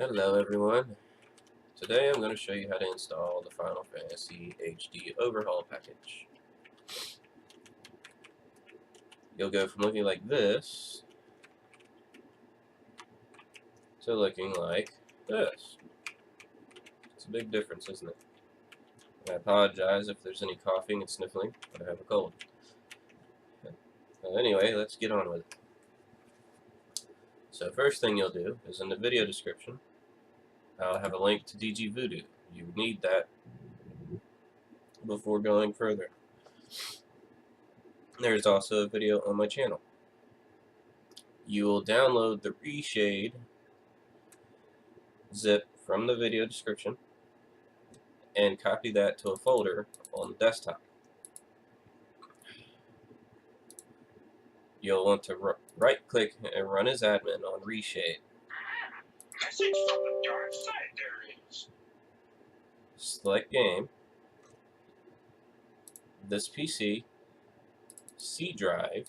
Hello everyone. Today I'm going to show you how to install the Final Fantasy HD Overhaul package. You'll go from looking like this to looking like this. It's a big difference, isn't it? I apologize if there's any coughing and sniffling, but I have a cold. Anyway, let's get on with it. So first thing you'll do is in the video description, I'll have a link to DG Voodoo. You need that before going further. There's also a video on my channel. You will download the reshade zip from the video description and copy that to a folder on the desktop. You'll want to right click and run as admin on reshade. Select game, this PC, C drive,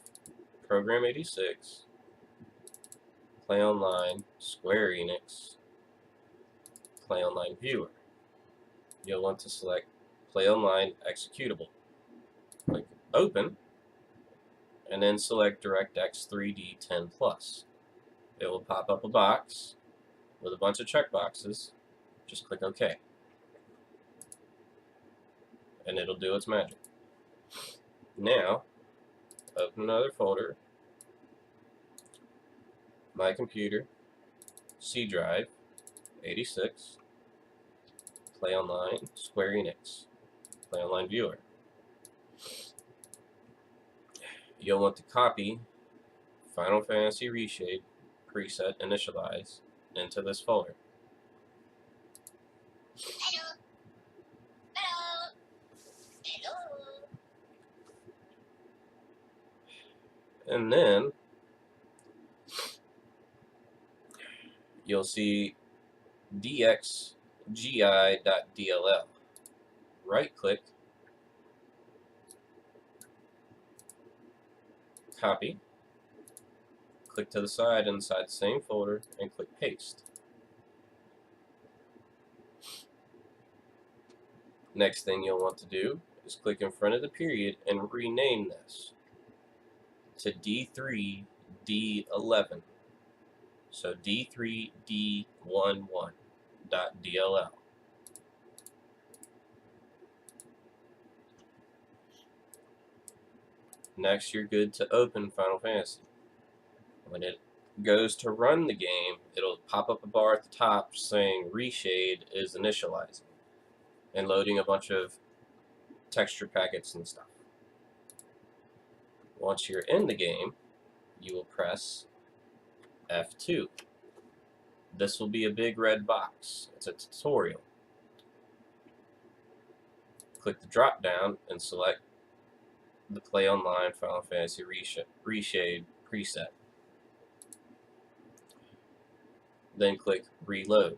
program 86, play online, Square Enix, play online viewer. You'll want to select play online executable. Click open and then select DirectX 3D 10 Plus. It will pop up a box with a bunch of checkboxes. Just click OK. And it'll do its magic. Now, open another folder, My Computer, C drive, 86, Play Online, Square Enix, Play Online Viewer. You'll want to copy Final Fantasy Reshade preset initialize into this folder. And then you'll see dxgi.dll. Right click, copy, click to the side inside the same folder and click paste. Next thing you'll want to do is click in front of the period and rename this to D3D11. So D3D11.dll. Next, you're good to open Final Fantasy. When it goes to run the game, it'll pop up a bar at the top saying Reshade is initializing and loading a bunch of texture packets and stuff. Once you're in the game, you will press F2. This will be a big red box. It's a tutorial. Click the drop down and select the Play Online Final Fantasy Reshade preset. Then click Reload.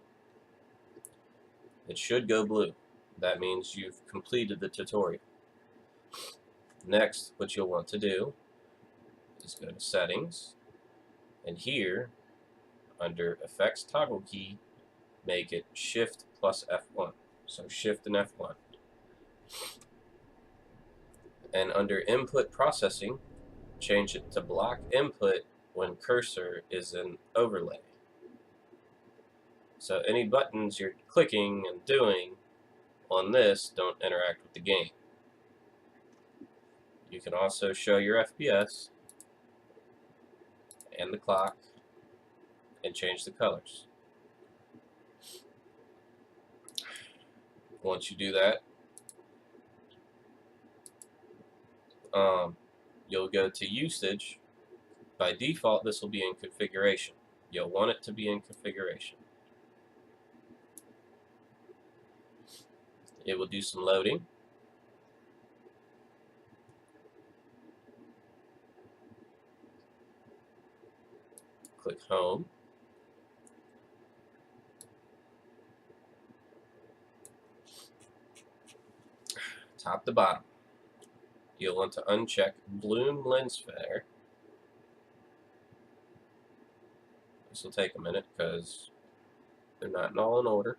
It should go blue. That means you've completed the tutorial. Next, what you'll want to do is go to Settings, and here, under Effects Toggle Key, make it Shift plus F1. So Shift and F1. And under Input Processing, change it to Block Input when cursor is in Overlay. So any buttons you're clicking and doing on this don't interact with the game. You can also show your FPS and the clock and change the colors. Once you do that, you'll go to Usage. By default, this will be in Configuration. You'll want it to be in Configuration. It will do some loading. Click Home. Top to bottom. You'll want to uncheck Bloom Lens Flare. This will take a minute because They're not all in order.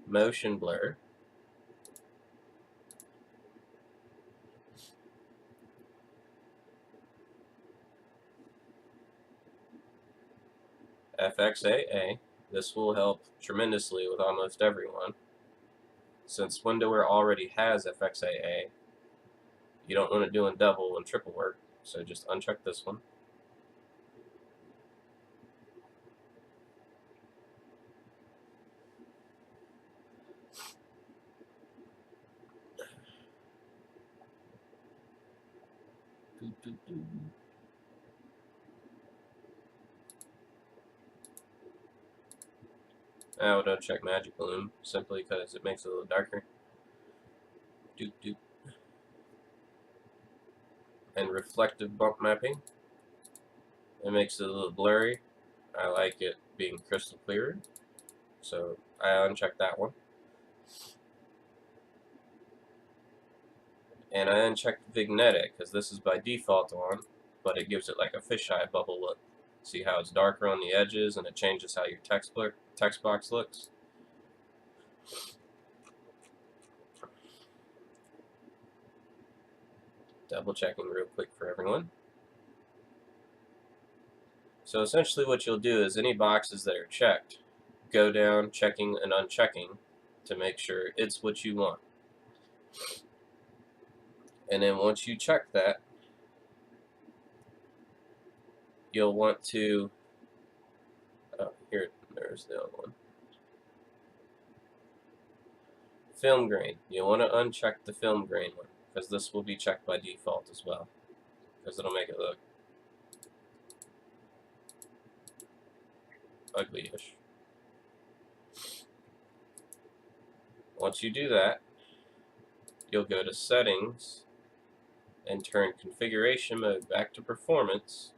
Motion blur. FFXI. This will help tremendously with almost everyone. Since Windowware already has FFXI, you don't want it doing double and triple work, so just uncheck this one. I would uncheck Magic Bloom simply because it makes it a little darker. And reflective bump mapping. It makes it a little blurry. I like it being crystal clear, so I uncheck that one. And I unchecked Vignetic because this is by default on, but it gives it like a fisheye bubble look. See how it's darker on the edges and it changes how your text box looks? Double checking real quick for everyone. So essentially what you'll do is any boxes that are checked, go down checking and unchecking to make sure it's what you want. And then once you check that, you'll want to, there's the other one. Film grain. You want to uncheck the film grain one, because this will be checked by default as well, because it'll make it look ugly-ish. Once you do that, you'll go to Settings and turn Configuration Mode back to Performance.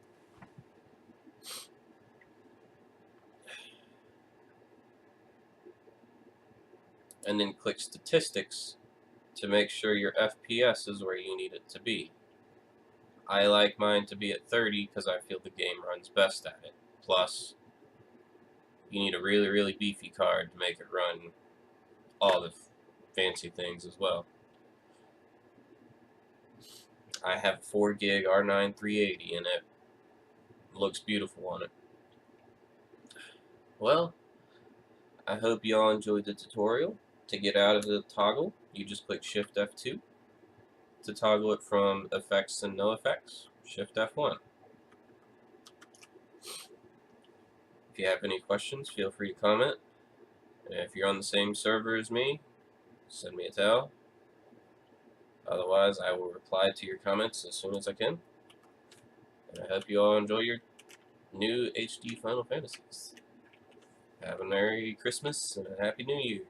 And then click Statistics to make sure your FPS is where you need it to be. I like mine to be at 30 because I feel the game runs best at it. Plus, you need a really, really beefy card to make it run all the fancy things as well. I have 4 gig R9 380 and it looks beautiful on it. Well, I hope you all enjoyed the tutorial. To get out of the toggle, you just click Shift F2. To toggle it from effects and no effects, Shift F1. If you have any questions, feel free to comment. And if you're on the same server as me, send me a tell. Otherwise, I will reply to your comments as soon as I can. And I hope you all enjoy your new HD Final Fantasies. Have a Merry Christmas and a Happy New Year.